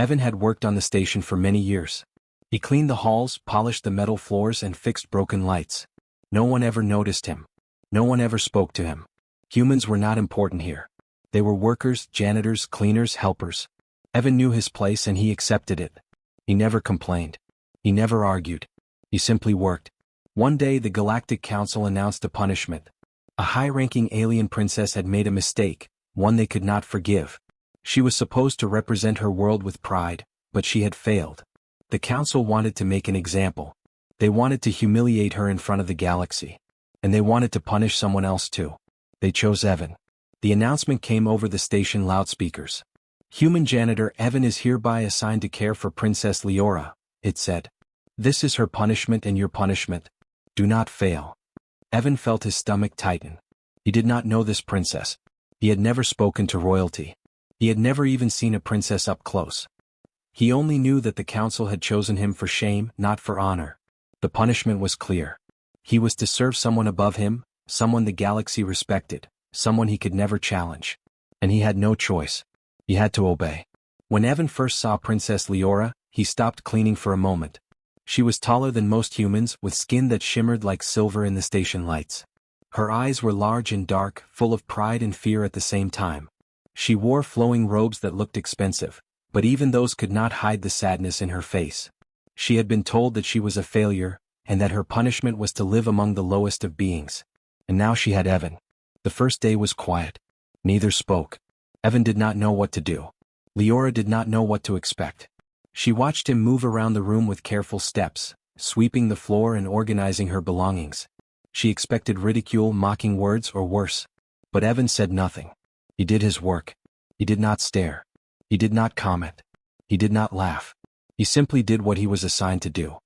Evan had worked on the station for many years. He cleaned the halls, polished the metal floors, and fixed broken lights. No one ever noticed him. No one ever spoke to him. Humans were not important here. They were workers, janitors, cleaners, helpers. Evan knew his place and he accepted it. He never complained. He never argued. He simply worked. One day the Galactic Council announced a punishment. A high-ranking alien princess had made a mistake, one they could not forgive. She was supposed to represent her world with pride, but she had failed. The council wanted to make an example. They wanted to humiliate her in front of the galaxy. And they wanted to punish someone else too. They chose Evan. The announcement came over the station loudspeakers. Human janitor Evan is hereby assigned to care for Princess Leora, it said. This is her punishment and your punishment. Do not fail. Evan felt his stomach tighten. He did not know this princess. He had never spoken to royalty. He had never even seen a princess up close. He only knew that the council had chosen him for shame, not for honor. The punishment was clear. He was to serve someone above him, someone the galaxy respected, someone he could never challenge. And he had no choice. He had to obey. When Evan first saw Princess Leora, he stopped cleaning for a moment. She was taller than most humans, with skin that shimmered like silver in the station lights. Her eyes were large and dark, full of pride and fear at the same time. She wore flowing robes that looked expensive, but even those could not hide the sadness in her face. She had been told that she was a failure, and that her punishment was to live among the lowest of beings. And now she had Evan. The first day was quiet. Neither spoke. Evan did not know what to do. Leora did not know what to expect. She watched him move around the room with careful steps, sweeping the floor and organizing her belongings. She expected ridicule, mocking words, or worse. But Evan said nothing. He did his work. He did not stare. He did not comment. He did not laugh. He simply did what he was assigned to do.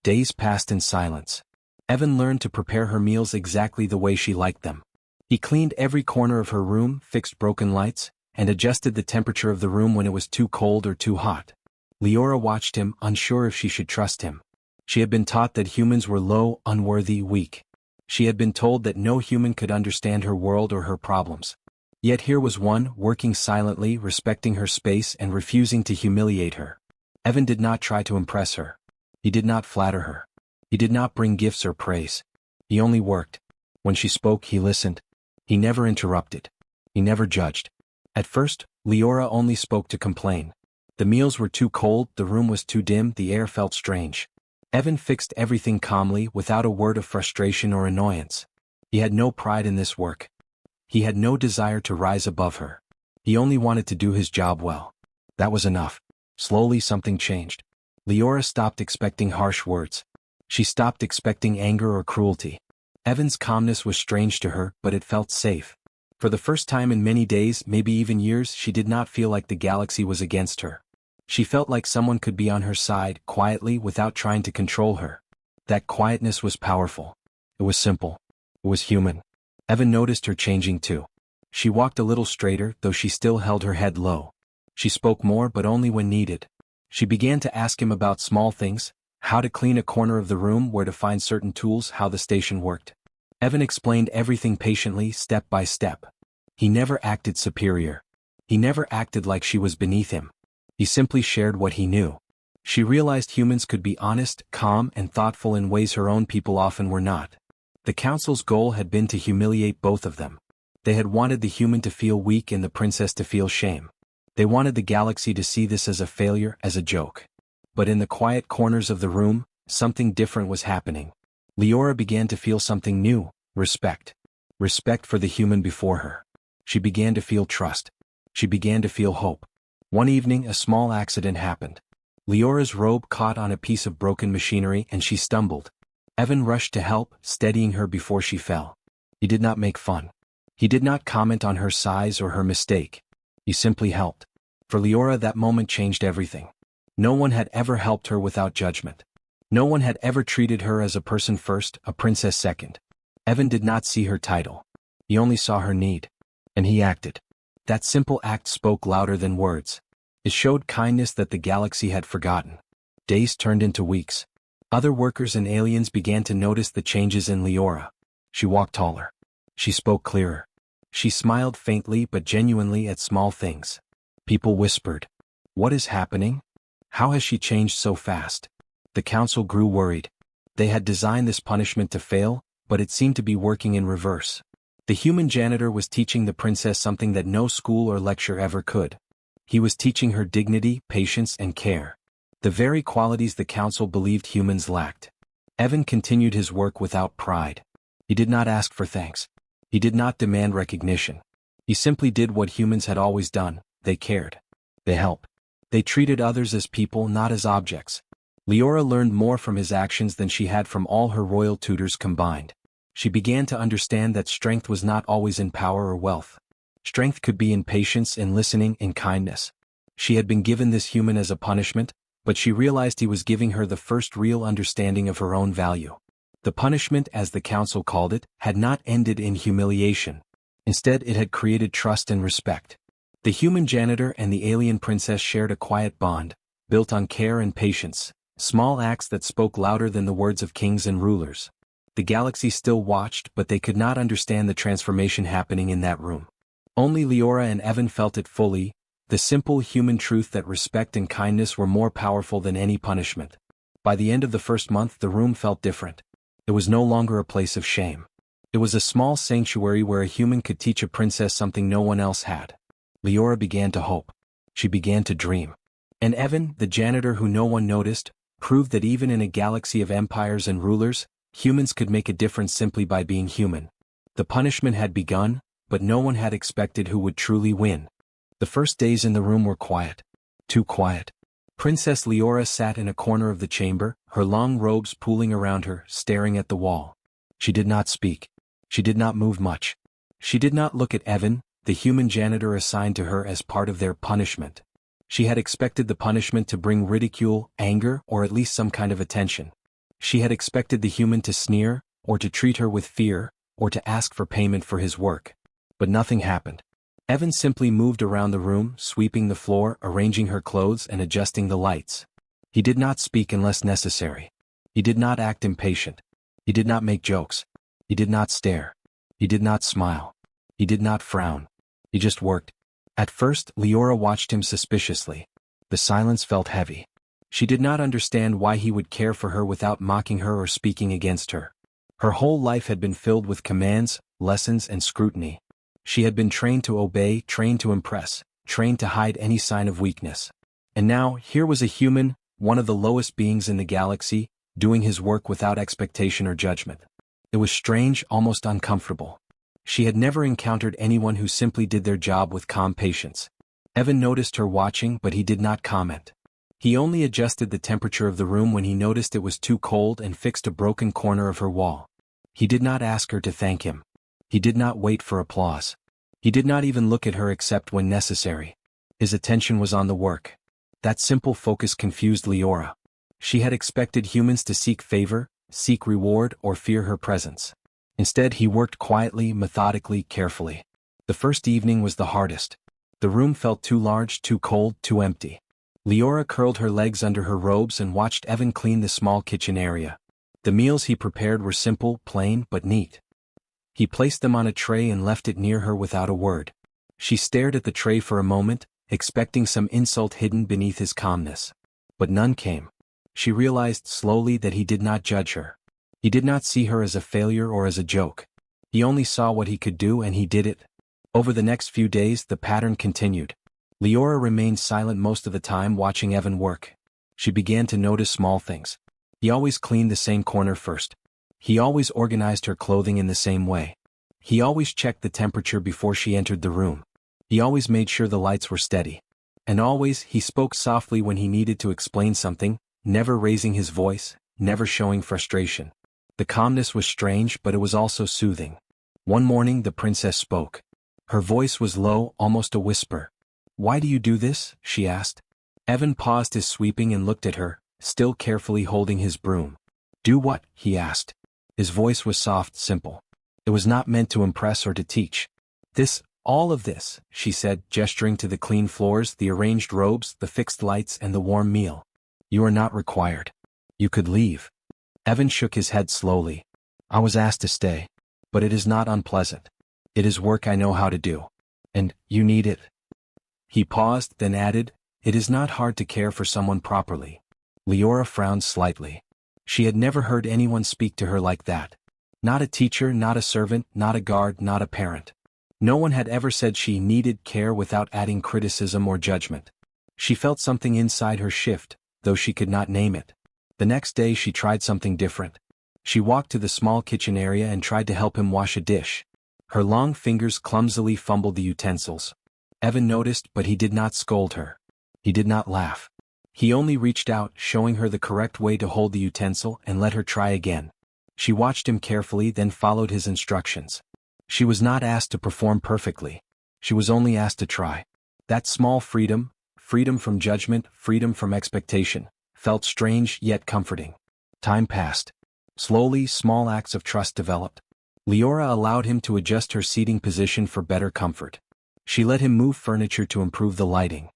Days passed in silence. Evan learned to prepare her meals exactly the way she liked them. He cleaned every corner of her room, fixed broken lights, and adjusted the temperature of the room when it was too cold or too hot. Leora watched him, unsure if she should trust him. She had been taught that humans were low, unworthy, weak. She had been told that no human could understand her world or her problems. Yet here was one, working silently, respecting her space and refusing to humiliate her. Evan did not try to impress her. He did not flatter her. He did not bring gifts or praise. He only worked. When she spoke, he listened. He never interrupted. He never judged. At first, Leora only spoke to complain. The meals were too cold, the room was too dim, the air felt strange. Evan fixed everything calmly, without a word of frustration or annoyance. He had no pride in this work. He had no desire to rise above her. He only wanted to do his job well. That was enough. Slowly something changed. Leora stopped expecting harsh words. She stopped expecting anger or cruelty. Evan's calmness was strange to her, but it felt safe. For the first time in many days, maybe even years, she did not feel like the galaxy was against her. She felt like someone could be on her side, quietly, without trying to control her. That quietness was powerful. It was simple. It was human. Evan noticed her changing too. She walked a little straighter, though she still held her head low. She spoke more, but only when needed. She began to ask him about small things, how to clean a corner of the room, where to find certain tools, how the station worked. Evan explained everything patiently, step by step. He never acted superior. He never acted like she was beneath him. He simply shared what he knew. She realized humans could be honest, calm, and thoughtful in ways her own people often were not. The council's goal had been to humiliate both of them. They had wanted the human to feel weak and the princess to feel shame. They wanted the galaxy to see this as a failure, as a joke. But in the quiet corners of the room, something different was happening. Leora began to feel something new, respect. Respect for the human before her. She began to feel trust. She began to feel hope. One evening, a small accident happened. Leora's robe caught on a piece of broken machinery and she stumbled. Evan rushed to help, steadying her before she fell. He did not make fun. He did not comment on her size or her mistake. He simply helped. For Leora, that moment changed everything. No one had ever helped her without judgment. No one had ever treated her as a person first, a princess second. Evan did not see her title. He only saw her need. And he acted. That simple act spoke louder than words. It showed kindness that the galaxy had forgotten. Days turned into weeks. Other workers and aliens began to notice the changes in Leora. She walked taller. She spoke clearer. She smiled faintly but genuinely at small things. People whispered, "What is happening?" How has she changed so fast? The council grew worried. They had designed this punishment to fail, but it seemed to be working in reverse. The human janitor was teaching the princess something that no school or lecture ever could. He was teaching her dignity, patience, and care. The very qualities the council believed humans lacked. Evan continued his work without pride. He did not ask for thanks. He did not demand recognition. He simply did what humans had always done. They cared. They helped. They treated others as people, not as objects. Leora learned more from his actions than she had from all her royal tutors combined. She began to understand that strength was not always in power or wealth. Strength could be in patience, in listening, in kindness. She had been given this human as a punishment, but she realized he was giving her the first real understanding of her own value. The punishment, as the council called it, had not ended in humiliation. Instead, it had created trust and respect. The human janitor and the alien princess shared a quiet bond, built on care and patience, small acts that spoke louder than the words of kings and rulers. The galaxy still watched, but they could not understand the transformation happening in that room. Only Leora and Evan felt it fully, the simple human truth that respect and kindness were more powerful than any punishment. By the end of the first month, the room felt different. It was no longer a place of shame. It was a small sanctuary where a human could teach a princess something no one else had. Leora began to hope. She began to dream. And Evan, the janitor who no one noticed, proved that even in a galaxy of empires and rulers, humans could make a difference simply by being human. The punishment had begun, but no one had expected who would truly win. The first days in the room were quiet. Too quiet. Princess Leora sat in a corner of the chamber, her long robes pooling around her, staring at the wall. She did not speak. She did not move much. She did not look at Evan, the human janitor assigned to her as part of their punishment. She had expected the punishment to bring ridicule, anger, or at least some kind of attention. She had expected the human to sneer, or to treat her with fear, or to ask for payment for his work. But nothing happened. Evan simply moved around the room, sweeping the floor, arranging her clothes, and adjusting the lights. He did not speak unless necessary. He did not act impatient. He did not make jokes. He did not stare. He did not smile. He did not frown. He just worked. At first, Leora watched him suspiciously. The silence felt heavy. She did not understand why he would care for her without mocking her or speaking against her. Her whole life had been filled with commands, lessons, and scrutiny. She had been trained to obey, trained to impress, trained to hide any sign of weakness. And now, here was a human, one of the lowest beings in the galaxy, doing his work without expectation or judgment. It was strange, almost uncomfortable. She had never encountered anyone who simply did their job with calm patience. Evan noticed her watching, but he did not comment. He only adjusted the temperature of the room when he noticed it was too cold and fixed a broken corner of her wall. He did not ask her to thank him. He did not wait for applause. He did not even look at her except when necessary. His attention was on the work. That simple focus confused Leora. She had expected humans to seek favor, seek reward, or fear her presence. Instead, he worked quietly, methodically, carefully. The first evening was the hardest. The room felt too large, too cold, too empty. Leora curled her legs under her robes and watched Evan clean the small kitchen area. The meals he prepared were simple, plain, but neat. He placed them on a tray and left it near her without a word. She stared at the tray for a moment, expecting some insult hidden beneath his calmness. But none came. She realized slowly that he did not judge her. He did not see her as a failure or as a joke. He only saw what he could do and he did it. Over the next few days, the pattern continued. Leora remained silent most of the time watching Evan work. She began to notice small things. He always cleaned the same corner first. He always organized her clothing in the same way. He always checked the temperature before she entered the room. He always made sure the lights were steady. And always, he spoke softly when he needed to explain something, never raising his voice, never showing frustration. The calmness was strange, but it was also soothing. One morning, the princess spoke. Her voice was low, almost a whisper. "Why do you do this?" she asked. Evan paused his sweeping and looked at her, still carefully holding his broom. "Do what?" he asked. His voice was soft, simple. It was not meant to impress or to teach. All of this, she said, gesturing to the clean floors, the arranged robes, the fixed lights, and the warm meal. "You are not required. You could leave." Evan shook his head slowly. "I was asked to stay. But it is not unpleasant. It is work I know how to do. And you need it." He paused, then added, It is not hard to care for someone properly. Leora frowned slightly. She had never heard anyone speak to her like that. Not a teacher, not a servant, not a guard, not a parent. No one had ever said she needed care without adding criticism or judgment. She felt something inside her shift, though she could not name it. The next day she tried something different. She walked to the small kitchen area and tried to help him wash a dish. Her long fingers clumsily fumbled the utensils. Evan noticed, but he did not scold her. He did not laugh. He only reached out, showing her the correct way to hold the utensil and let her try again. She watched him carefully, then followed his instructions. She was not asked to perform perfectly. She was only asked to try. That small freedom, freedom from judgment, freedom from expectation, felt strange yet comforting. Time passed. Slowly, small acts of trust developed. Leora allowed him to adjust her seating position for better comfort. She let him move furniture to improve the lighting.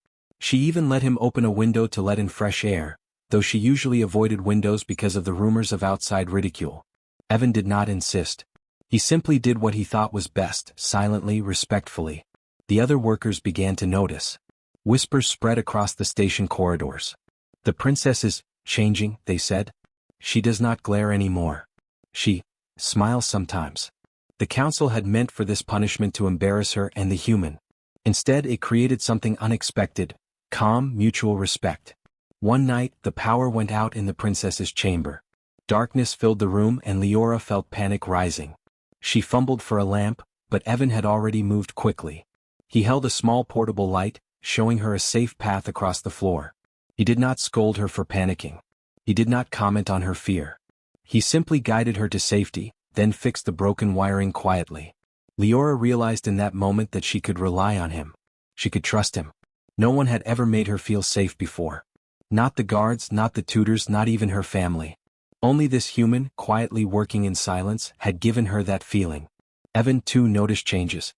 She even let him open a window to let in fresh air, though she usually avoided windows because of the rumors of outside ridicule. Evan did not insist. He simply did what he thought was best, silently, respectfully. The other workers began to notice. Whispers spread across the station corridors. "The princess is changing," they said. "She does not glare anymore. She smiles sometimes." The council had meant for this punishment to embarrass her and the human. Instead, it created something unexpected: calm, mutual respect. One night, the power went out in the princess's chamber. Darkness filled the room and Leora felt panic rising. She fumbled for a lamp, but Evan had already moved quickly. He held a small portable light, showing her a safe path across the floor. He did not scold her for panicking. He did not comment on her fear. He simply guided her to safety, then fixed the broken wiring quietly. Leora realized in that moment that she could rely on him. She could trust him. No one had ever made her feel safe before. Not the guards, not the tutors, not even her family. Only this human, quietly working in silence, had given her that feeling. Evan too noticed changes.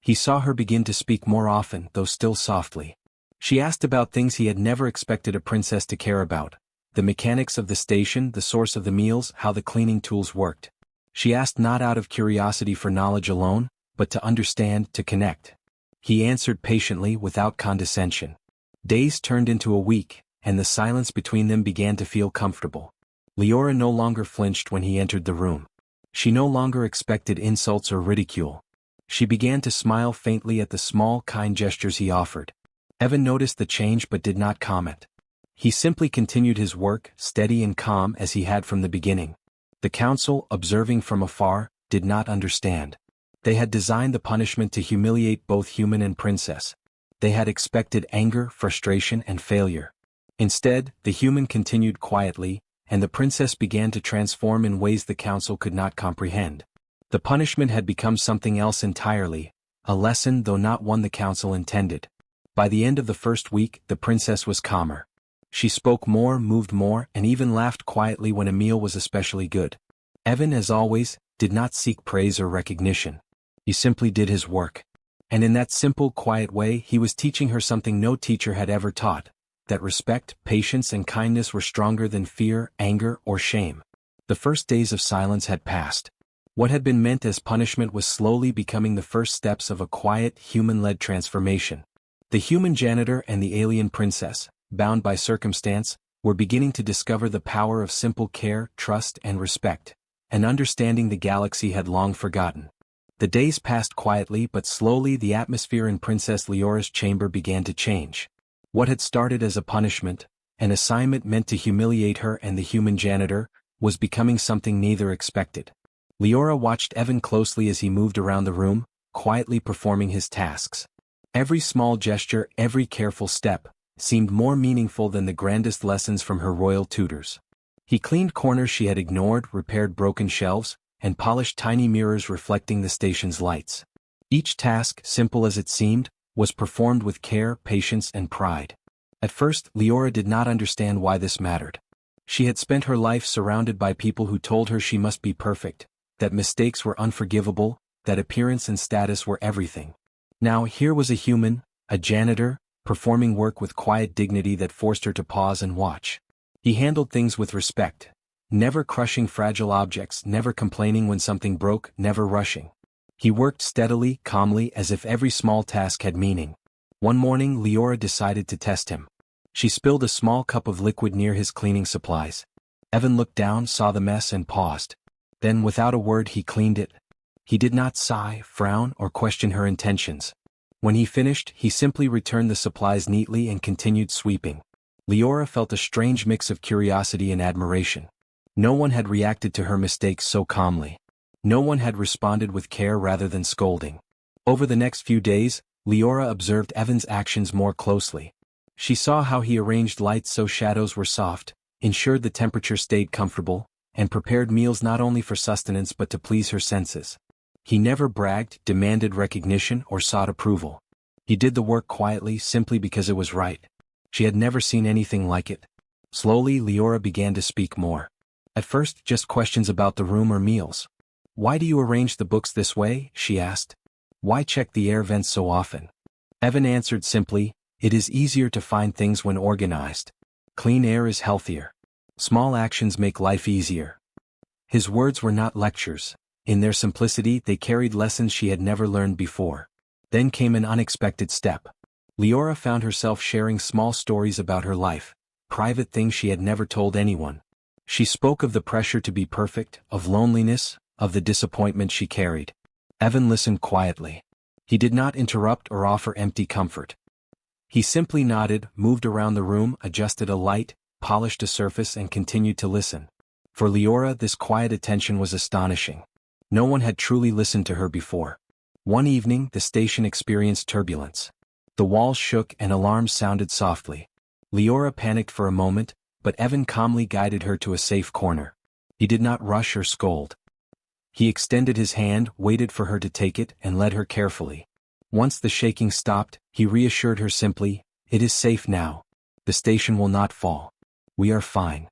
He saw her begin to speak more often, though still softly. She asked about things he had never expected a princess to care about: the mechanics of the station, the source of the meals, how the cleaning tools worked. She asked not out of curiosity for knowledge alone, but to understand, to connect. He answered patiently, without condescension. Days turned into a week, and the silence between them began to feel comfortable. Leora no longer flinched when he entered the room. She no longer expected insults or ridicule. She began to smile faintly at the small, kind gestures he offered. Evan noticed the change but did not comment. He simply continued his work, steady and calm as he had from the beginning. The council, observing from afar, did not understand. They had designed the punishment to humiliate both human and princess. They had expected anger, frustration, and failure. Instead, the human continued quietly, and the princess began to transform in ways the council could not comprehend. The punishment had become something else entirely, a lesson though not one the council intended. By the end of the first week, the princess was calmer. She spoke more, moved more, and even laughed quietly when a meal was especially good. Evan, as always, did not seek praise or recognition. He simply did his work. And in that simple, quiet way, he was teaching her something no teacher had ever taught: that respect, patience, and kindness were stronger than fear, anger, or shame. The first days of silence had passed. What had been meant as punishment was slowly becoming the first steps of a quiet, human-led transformation. The human janitor and the alien princess, bound by circumstance, were beginning to discover the power of simple care, trust, and respect, an understanding the galaxy had long forgotten. The days passed quietly, but slowly the atmosphere in Princess Leora's chamber began to change. What had started as a punishment, an assignment meant to humiliate her and the human janitor, was becoming something neither expected. Leora watched Evan closely as he moved around the room, quietly performing his tasks. Every small gesture, every careful step, seemed more meaningful than the grandest lessons from her royal tutors. He cleaned corners she had ignored, repaired broken shelves, and polished tiny mirrors reflecting the station's lights. Each task, simple as it seemed, was performed with care, patience, and pride. At first, Leora did not understand why this mattered. She had spent her life surrounded by people who told her she must be perfect, that mistakes were unforgivable, that appearance and status were everything. Now here was a human, a janitor, performing work with quiet dignity that forced her to pause and watch. He handled things with respect, never crushing fragile objects, never complaining when something broke, never rushing. He worked steadily, calmly, as if every small task had meaning. One morning Leora decided to test him. She spilled a small cup of liquid near his cleaning supplies. Evan looked down, saw the mess and paused. Then without a word he cleaned it. He did not sigh, frown, or question her intentions. When he finished, he simply returned the supplies neatly and continued sweeping. Leora felt a strange mix of curiosity and admiration. No one had reacted to her mistakes so calmly. No one had responded with care rather than scolding. Over the next few days, Leora observed Evan's actions more closely. She saw how he arranged lights so shadows were soft, ensured the temperature stayed comfortable, and prepared meals not only for sustenance but to please her senses. He never bragged, demanded recognition, or sought approval. He did the work quietly simply because it was right. She had never seen anything like it. Slowly Leora began to speak more. At first just questions about the room or meals. "Why do you arrange the books this way?" she asked. "Why check the air vents so often?" Evan answered simply, "It is easier to find things when organized. Clean air is healthier. Small actions make life easier." His words were not lectures. In their simplicity they carried lessons she had never learned before. Then came an unexpected step. Leora found herself sharing small stories about her life, private things she had never told anyone. She spoke of the pressure to be perfect, of loneliness, of the disappointment she carried. Evan listened quietly. He did not interrupt or offer empty comfort. He simply nodded, moved around the room, adjusted a light, polished a surface and continued to listen. For Leora this quiet attention was astonishing. No one had truly listened to her before. One evening the station experienced turbulence. The walls shook and alarms sounded softly. Leora panicked for a moment, but Evan calmly guided her to a safe corner. He did not rush or scold. He extended his hand, waited for her to take it, and led her carefully. Once the shaking stopped, he reassured her simply, "It is safe now. The station will not fall. We are fine."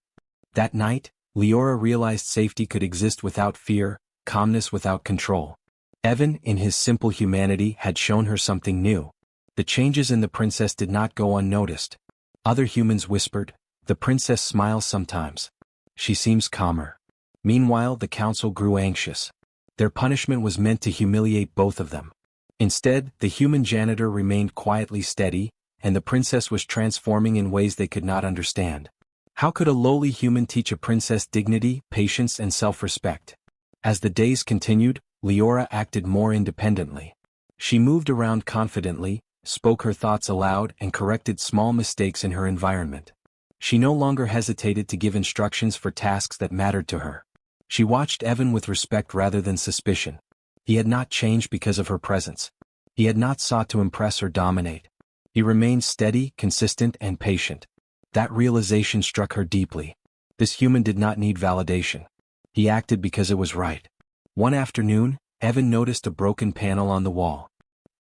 That night, Leora realized safety could exist without fear, calmness without control. Evan, in his simple humanity, had shown her something new. The changes in the princess did not go unnoticed. Other humans whispered, "The princess smiles sometimes. She seems calmer." Meanwhile, the council grew anxious. Their punishment was meant to humiliate both of them. Instead, the human janitor remained quietly steady, and the princess was transforming in ways they could not understand. How could a lowly human teach a princess dignity, patience, and self-respect? As the days continued, Leora acted more independently. She moved around confidently, spoke her thoughts aloud, and corrected small mistakes in her environment. She no longer hesitated to give instructions for tasks that mattered to her. She watched Evan with respect rather than suspicion. He had not changed because of her presence. He had not sought to impress or dominate. He remained steady, consistent, and patient. That realization struck her deeply. This human did not need validation. He acted because it was right. One afternoon, Evan noticed a broken panel on the wall.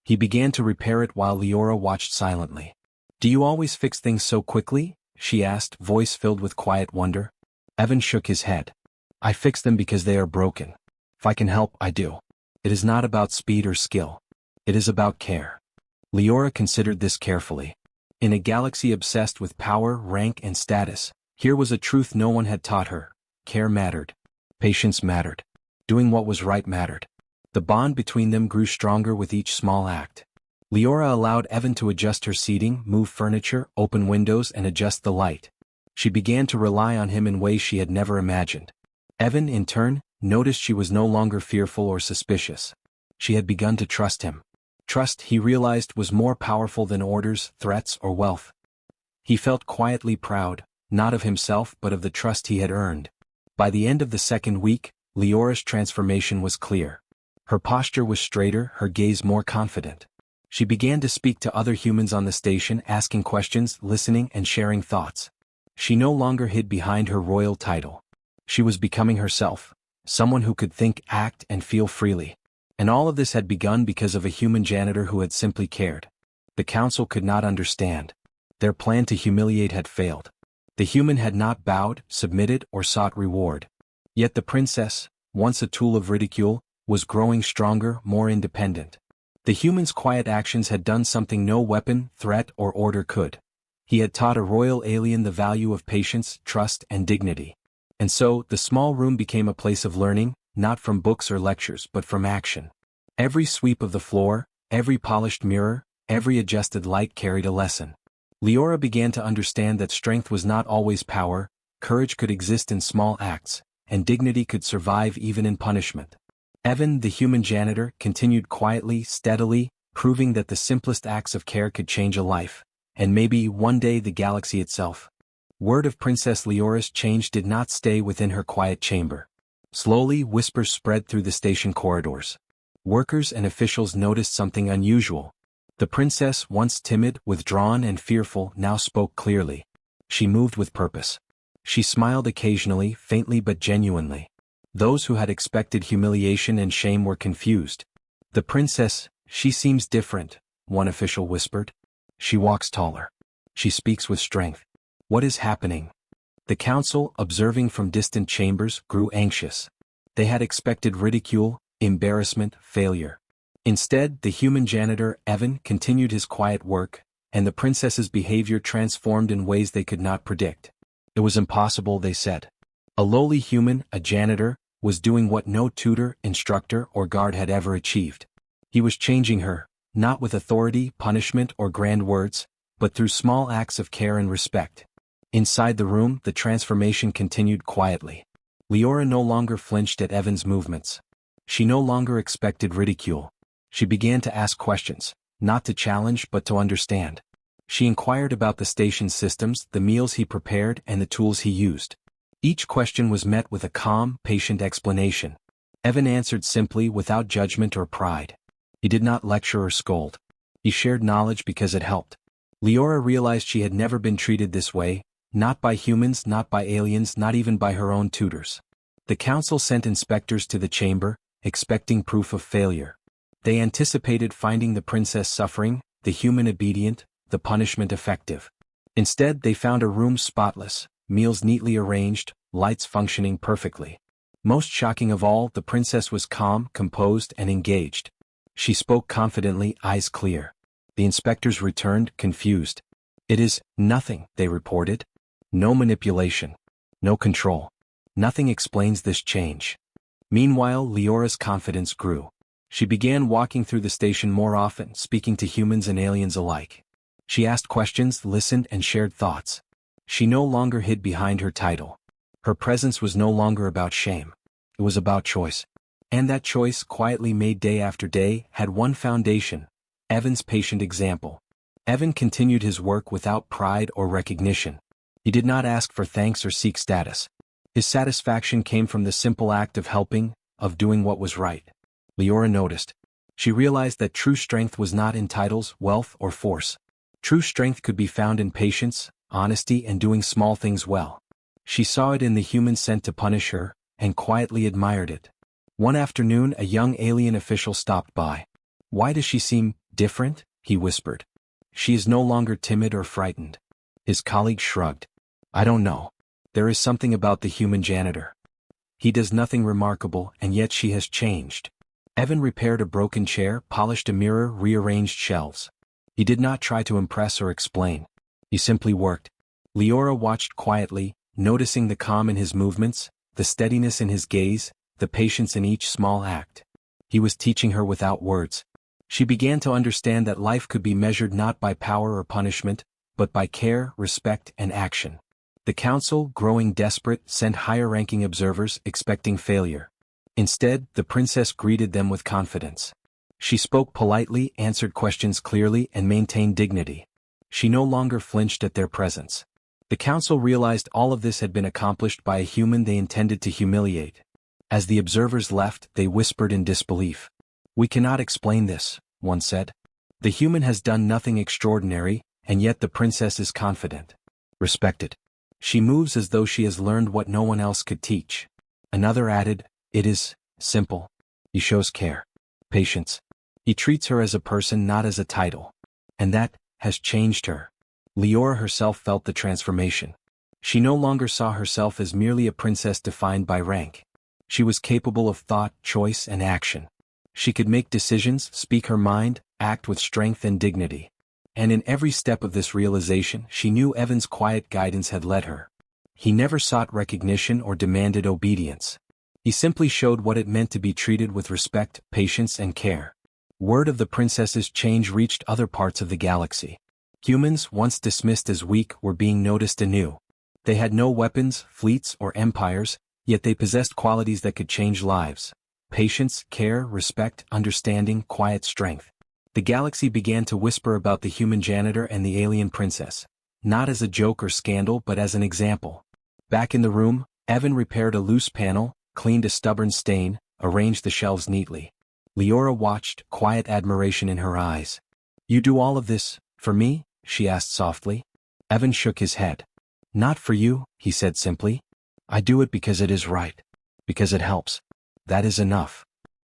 He began to repair it while Leora watched silently. "Do you always fix things so quickly?" she asked, voice filled with quiet wonder. Evan shook his head. "I fix them because they are broken. If I can help, I do. It is not about speed or skill. It is about care." Leora considered this carefully. In a galaxy obsessed with power, rank, and status, here was a truth no one had taught her. Care mattered. Patience mattered. Doing what was right mattered. The bond between them grew stronger with each small act. Leora allowed Evan to adjust her seating, move furniture, open windows, and adjust the light. She began to rely on him in ways she had never imagined. Evan, in turn, noticed she was no longer fearful or suspicious. She had begun to trust him. Trust, he realized, was more powerful than orders, threats, or wealth. He felt quietly proud, not of himself but of the trust he had earned. By the end of the second week, Leora's transformation was clear. Her posture was straighter, her gaze more confident. She began to speak to other humans on the station, asking questions, listening, and sharing thoughts. She no longer hid behind her royal title. She was becoming herself, someone who could think, act, and feel freely. And all of this had begun because of a human janitor who had simply cared. The council could not understand. Their plan to humiliate had failed. The human had not bowed, submitted, or sought reward. Yet the princess, once a tool of ridicule, was growing stronger, more independent. The human's quiet actions had done something no weapon, threat, or order could. He had taught a royal alien the value of patience, trust, and dignity. And so, the small room became a place of learning, not from books or lectures but from action. Every sweep of the floor, every polished mirror, every adjusted light carried a lesson. Leora began to understand that strength was not always power, courage could exist in small acts, and dignity could survive even in punishment. Evan, the human janitor, continued quietly, steadily, proving that the simplest acts of care could change a life, and maybe one day the galaxy itself. Word of Princess Leora's change did not stay within her quiet chamber. Slowly, whispers spread through the station corridors. Workers and officials noticed something unusual. The princess, once timid, withdrawn and fearful, now spoke clearly. She moved with purpose. She smiled occasionally, faintly but genuinely. Those who had expected humiliation and shame were confused. The princess, she seems different, one official whispered. She walks taller. She speaks with strength. What is happening? The council, observing from distant chambers, grew anxious. They had expected ridicule, embarrassment, failure. Instead, the human janitor, Evan, continued his quiet work, and the princess's behavior transformed in ways they could not predict. It was impossible, they said. A lowly human, a janitor, was doing what no tutor, instructor, or guard had ever achieved. He was changing her, not with authority, punishment, or grand words, but through small acts of care and respect. Inside the room, the transformation continued quietly. Leora no longer flinched at Evan's movements. She no longer expected ridicule. She began to ask questions, not to challenge but to understand. She inquired about the station's systems, the meals he prepared, and the tools he used. Each question was met with a calm, patient explanation. Evan answered simply, without judgment or pride. He did not lecture or scold. He shared knowledge because it helped. Leora realized she had never been treated this way, not by humans, not by aliens, not even by her own tutors. The council sent inspectors to the chamber, expecting proof of failure. They anticipated finding the princess suffering, the human obedient, the punishment effective. Instead, they found a room spotless, meals neatly arranged, lights functioning perfectly. Most shocking of all, the princess was calm, composed, and engaged. She spoke confidently, eyes clear. The inspectors returned, confused. It is nothing, they reported. No manipulation. No control. Nothing explains this change. Meanwhile, Leora's confidence grew. She began walking through the station more often, speaking to humans and aliens alike. She asked questions, listened, and shared thoughts. She no longer hid behind her title. Her presence was no longer about shame. It was about choice. And that choice, quietly made day after day, had one foundation: Evan's patient example. Evan continued his work without pride or recognition. He did not ask for thanks or seek status. His satisfaction came from the simple act of helping, of doing what was right. Leora noticed. She realized that true strength was not in titles, wealth, or force. True strength could be found in patience, honesty, and doing small things well. She saw it in the humans sent to punish her, and quietly admired it. One afternoon, a young alien official stopped by. "Why does she seem different?" he whispered. "She is no longer timid or frightened." His colleague shrugged. "I don't know. There is something about the human janitor. He does nothing remarkable, and yet she has changed." Evan repaired a broken chair, polished a mirror, rearranged shelves. He did not try to impress or explain. He simply worked. Leora watched quietly, noticing the calm in his movements, the steadiness in his gaze, the patience in each small act. He was teaching her without words. She began to understand that life could be measured not by power or punishment, but by care, respect, and action. The council, growing desperate, sent higher-ranking observers, expecting failure. Instead, the princess greeted them with confidence. She spoke politely, answered questions clearly, and maintained dignity. She no longer flinched at their presence. The council realized all of this had been accomplished by a human they intended to humiliate. As the observers left, they whispered in disbelief. "We cannot explain this," one said. "The human has done nothing extraordinary, and yet the princess is confident. Respected. She moves as though she has learned what no one else could teach." Another added, "It is simple. He shows care, patience. He treats her as a person, not as a title. And that has changed her." Leora herself felt the transformation. She no longer saw herself as merely a princess defined by rank. She was capable of thought, choice, and action. She could make decisions, speak her mind, act with strength and dignity. And in every step of this realization, she knew Evan's quiet guidance had led her. He never sought recognition or demanded obedience. He simply showed what it meant to be treated with respect, patience, and care. Word of the princess's change reached other parts of the galaxy. Humans, once dismissed as weak, were being noticed anew. They had no weapons, fleets, or empires, yet they possessed qualities that could change lives. Patience, care, respect, understanding, quiet strength. The galaxy began to whisper about the human janitor and the alien princess. Not as a joke or scandal but as an example. Back in the room, Evan repaired a loose panel, cleaned a stubborn stain, arranged the shelves neatly. Leora watched, quiet admiration in her eyes. "You do all of this, for me?" she asked softly. Evan shook his head. "Not for you," he said simply. "I do it because it is right. Because it helps. That is enough."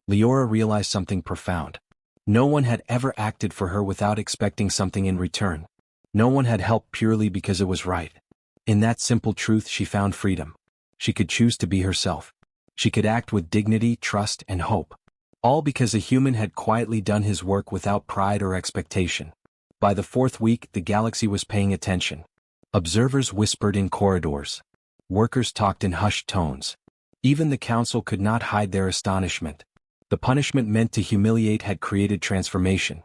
Leora realized something profound. No one had ever acted for her without expecting something in return. No one had helped purely because it was right. In that simple truth she found freedom. She could choose to be herself. She could act with dignity, trust, and hope. All because a human had quietly done his work without pride or expectation. By the fourth week, the galaxy was paying attention. Observers whispered in corridors. Workers talked in hushed tones. Even the council could not hide their astonishment. The punishment meant to humiliate had created transformation.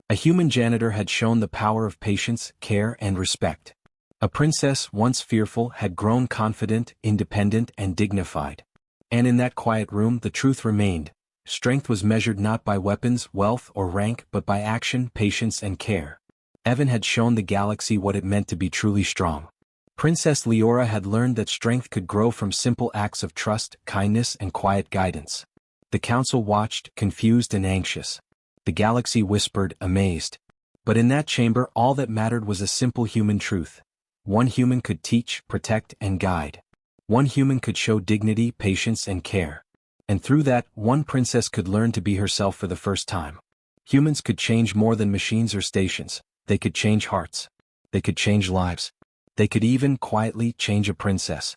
A human janitor had shown the power of patience, care, and respect. A princess, once fearful, had grown confident, independent, and dignified. And in that quiet room the truth remained. Strength was measured not by weapons, wealth, or rank, but by action, patience, and care. Evan had shown the galaxy what it meant to be truly strong. Princess Leora had learned that strength could grow from simple acts of trust, kindness, and quiet guidance. The council watched, confused and anxious. The galaxy whispered, amazed. But in that chamber all that mattered was a simple human truth. One human could teach, protect, and guide. One human could show dignity, patience, and care. And through that, one princess could learn to be herself for the first time. Humans could change more than machines or stations. They could change hearts. They could change lives. They could even, quietly, change a princess.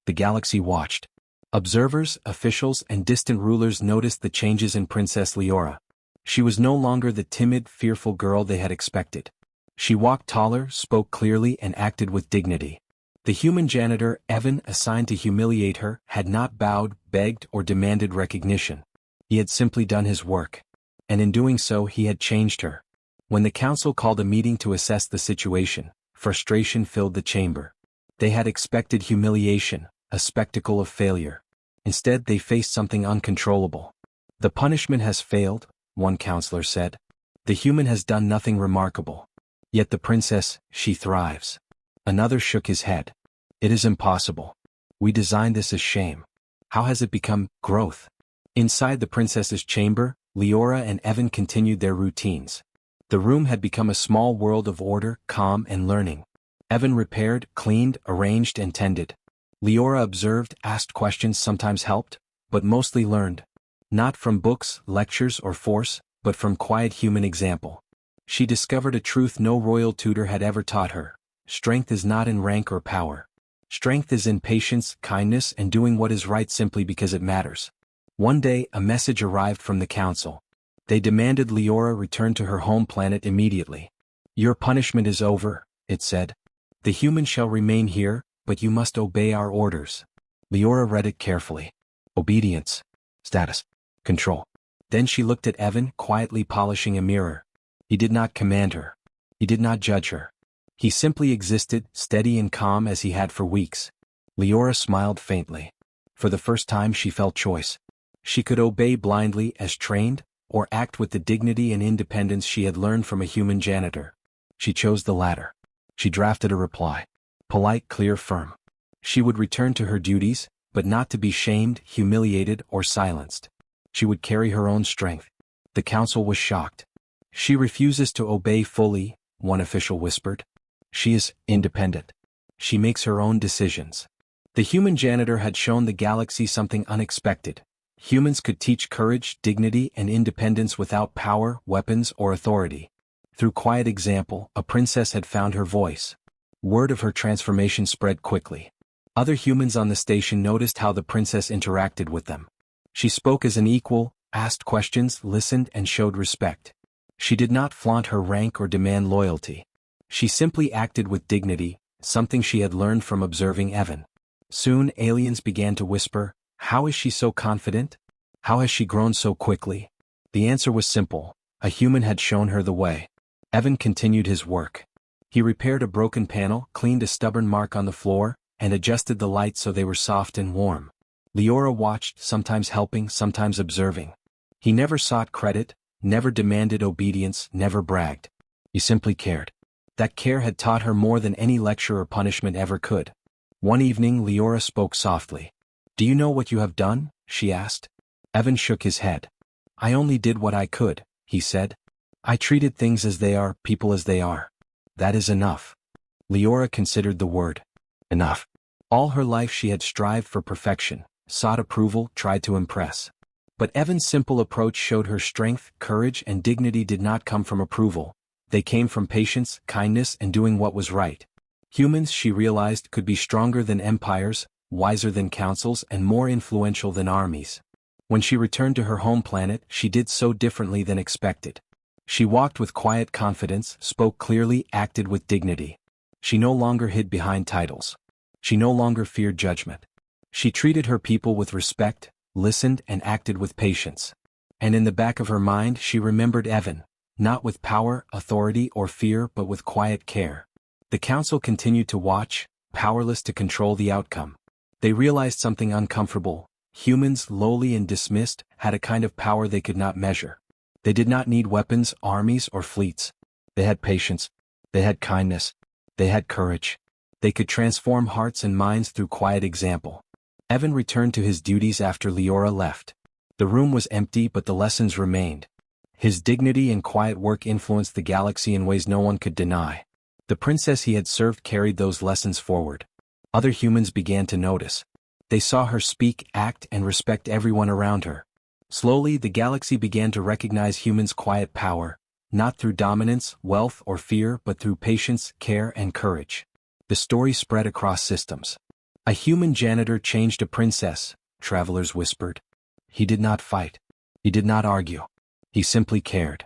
The galaxy watched. Observers, officials, and distant rulers noticed the changes in Princess Leora. She was no longer the timid, fearful girl they had expected. She walked taller, spoke clearly, and acted with dignity. The human janitor, Evan, assigned to humiliate her, had not bowed, begged, or demanded recognition. He had simply done his work. And in doing so he had changed her. When the council called a meeting to assess the situation, frustration filled the chamber. They had expected humiliation, a spectacle of failure. Instead they faced something uncontrollable. "The punishment has failed," one counselor said. "The human has done nothing remarkable. Yet the princess, she thrives." Another shook his head. "It is impossible. We designed this as shame. How has it become growth?" Inside the princess's chamber, Leora and Evan continued their routines. The room had become a small world of order, calm, and learning. Evan repaired, cleaned, arranged, and tended. Leora observed, asked questions, sometimes helped, but mostly learned. Not from books, lectures, or force, but from quiet human example. She discovered a truth no royal tutor had ever taught her. Strength is not in rank or power. Strength is in patience, kindness, and doing what is right simply because it matters. One day, a message arrived from the council. They demanded Leora return to her home planet immediately. "Your punishment is over," it said. "The human shall remain here, but you must obey our orders." Leora read it carefully. Obedience. Status. Control. Then she looked at Evan, quietly polishing a mirror. He did not command her. He did not judge her. He simply existed, steady and calm as he had for weeks. Leora smiled faintly. For the first time she felt choice. She could obey blindly as trained, or act with the dignity and independence she had learned from a human janitor. She chose the latter. She drafted a reply. Polite, clear, firm. She would return to her duties, but not to be shamed, humiliated, or silenced. She would carry her own strength. The council was shocked. "She refuses to obey fully," one official whispered. "She is independent. She makes her own decisions." The human janitor had shown the galaxy something unexpected. Humans could teach courage, dignity, and independence without power, weapons, or authority. Through quiet example, a princess had found her voice. Word of her transformation spread quickly. Other humans on the station noticed how the princess interacted with them. She spoke as an equal, asked questions, listened, and showed respect. She did not flaunt her rank or demand loyalty. She simply acted with dignity, something she had learned from observing Evan. Soon aliens began to whisper, "How is she so confident? How has she grown so quickly?" The answer was simple. A human had shown her the way. Evan continued his work. He repaired a broken panel, cleaned a stubborn mark on the floor, and adjusted the lights so they were soft and warm. Leora watched, sometimes helping, sometimes observing. He never sought credit, never demanded obedience, never bragged. He simply cared. That care had taught her more than any lecture or punishment ever could. One evening Leora spoke softly. "Do you know what you have done?" she asked. Evan shook his head. "I only did what I could," he said. "I treated things as they are, people as they are. That is enough." Leora considered the word. Enough. All her life she had strived for perfection, sought approval, tried to impress. But Evan's simple approach showed her strength, courage, and dignity did not come from approval. They came from patience, kindness, and doing what was right. Humans, she realized, could be stronger than empires, wiser than councils, and more influential than armies. When she returned to her home planet, she did so differently than expected. She walked with quiet confidence, spoke clearly, acted with dignity. She no longer hid behind titles. She no longer feared judgment. She treated her people with respect, listened, and acted with patience. And in the back of her mind she remembered Evan, not with power, authority, or fear, but with quiet care. The council continued to watch, powerless to control the outcome. They realized something uncomfortable. Humans, lowly and dismissed, had a kind of power they could not measure. They did not need weapons, armies, or fleets. They had patience. They had kindness. They had courage. They could transform hearts and minds through quiet example. Evan returned to his duties after Leora left. The room was empty, but the lessons remained. His dignity and quiet work influenced the galaxy in ways no one could deny. The princess he had served carried those lessons forward. Other humans began to notice. They saw her speak, act, and respect everyone around her. Slowly, the galaxy began to recognize humans' quiet power, not through dominance, wealth, or fear, but through patience, care, and courage. The story spread across systems. A human janitor changed a princess, travelers whispered. He did not fight. He did not argue. He simply cared.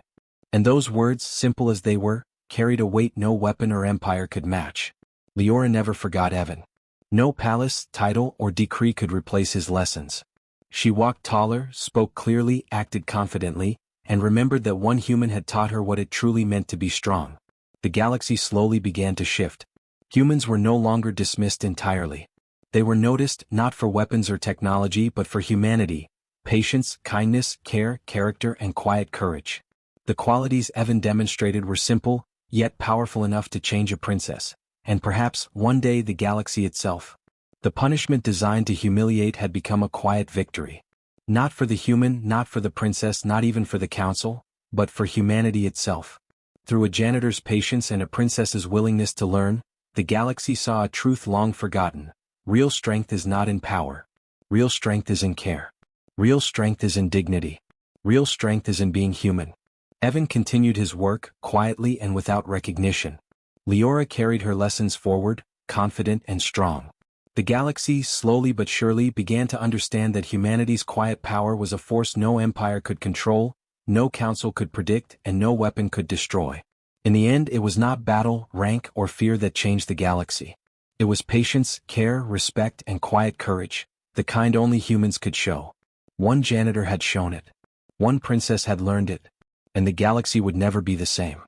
And those words, simple as they were, carried a weight no weapon or empire could match. Leora never forgot Evan. No palace, title, or decree could replace his lessons. She walked taller, spoke clearly, acted confidently, and remembered that one human had taught her what it truly meant to be strong. The galaxy slowly began to shift. Humans were no longer dismissed entirely. They were noticed, not for weapons or technology, but for humanity, patience, kindness, care, character, and quiet courage. The qualities Evan demonstrated were simple, yet powerful enough to change a princess, and perhaps, one day, the galaxy itself. The punishment designed to humiliate had become a quiet victory. Not for the human, not for the princess, not even for the council, but for humanity itself. Through a janitor's patience and a princess's willingness to learn, the galaxy saw a truth long forgotten. Real strength is not in power. Real strength is in care. Real strength is in dignity. Real strength is in being human. Evan continued his work, quietly and without recognition. Leora carried her lessons forward, confident and strong. The galaxy, slowly but surely, began to understand that humanity's quiet power was a force no empire could control, no council could predict, and no weapon could destroy. In the end, it was not battle, rank, or fear that changed the galaxy. It was patience, care, respect, and quiet courage, the kind only humans could show. One janitor had shown it. One princess had learned it. And the galaxy would never be the same.